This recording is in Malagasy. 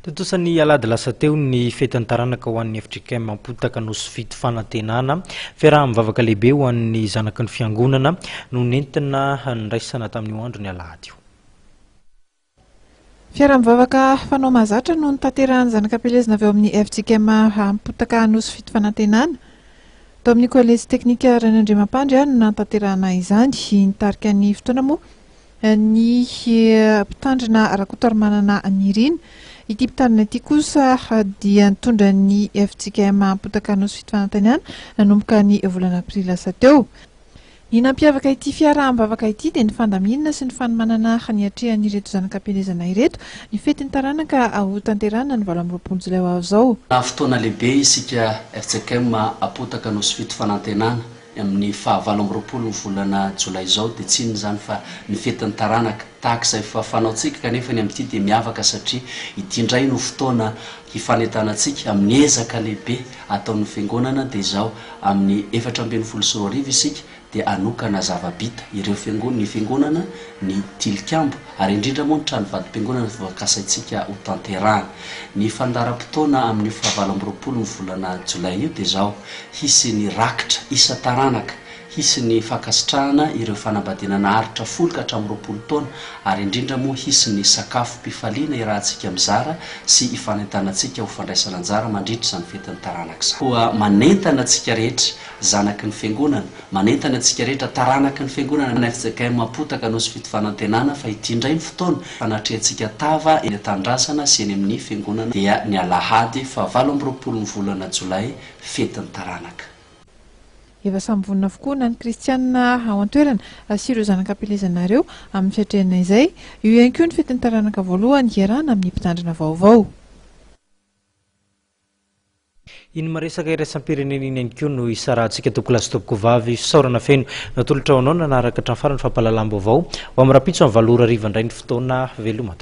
Tontosa ny alahady lasa teo ny fetin'ny taranaka ho an'ny FJKM Ampotaka Anosifito Fanantenana, Fiaraha-mivavaka lehibe ho an'ny zanaky ny fiangonana no nentina niraisana tamin'io andro ny alahady io. Fiaraha-mivavaka fanao mahazatra no notanterahana zanak'apelezina avy ao amin'ny FJKM Ampotaka Anosifito Fanantenana. Tao amin'ny kolejy teknika Renandriamampandry no natanterahana izany. Nitarika ny fotoana moa ny mpitandrina rakotorimanana nirina. Ity mpitandrina ity kosa dia nitondra ny FJKM Ampotaka Anosifito Fanantenana nanomboka ny volana aprila lasa teo. Ny nampiavaka ity fiaraha-mivavaka ity dia ny fandaminana sy ny fanomanana ny atrehan'ireto zanak'apelezana ireto ny fetin'ny taranaka ho tanterahana ny 20 Jolay ho zao. Fotoana lehibe isika FJKM Ampotaka Anosifito Fanantenana amin'ny 20 ny volana Jolay zao dia tsy inona zany fa ny fetin'ny taranaka tahak'izay fa fanaontsika kanefa ny amin'ity dia miavaka satria ity indray no fotoana hifanentanantsika amin'ny ezaka lehibe ataon'ny fiangonana dia izao amin'ny 4 isika dia anokana zava-bita ireo ny fiangonana ny tilikambo ary indrindra moa ny trano vadimpiangonana voakasaitsika ho tanterahana. Ny fandaram-potoana amin'ny 20 ny volana Jolay io dia izao hisy ny rakitra isa taranaka, hisy ny fankasitrahana ireo fanambadianana aritra folo ka hatramin'ny 20 taona ary indrindra moa hisy ny sakafo mpifaliana irahantsika mizara sy ifanentanantsika ho fandraisana anjara mandritra izany fetin'ny taranaka izany. Koa manentana antsika rehetra zanaky ny fiangonana, manentana antsika rehetra taranaky ny fiangonana na FJKM Ampotaka Anosifito Fanantenana fa ity indray ny fotoana fanatrehantsika tava eny an-tanindrazana sy eny amin'ny fiangonana dia ny alahady 20 ny volana Jolay fetin'ny taranaka. Efa samy vonona avokoa na ny kristianina ao an-toerana sy ireo zanak'apelezana ireo amin'ny fiatrehana izay. Io ihany koa ny fetin'ny taranaka voalohany iarahana amin'ny mpitandrina vaovao. Iny maresaka iraisam-pirenena iny ihany koa no isarahantsika tokolo azy topoko vavy fisaorana feno natolotra ho anao nanaraka hatramin'ny farany fampahalalam-baovao ho amin'ny rapitso amin'ny 8 indray ny fotoana veloma.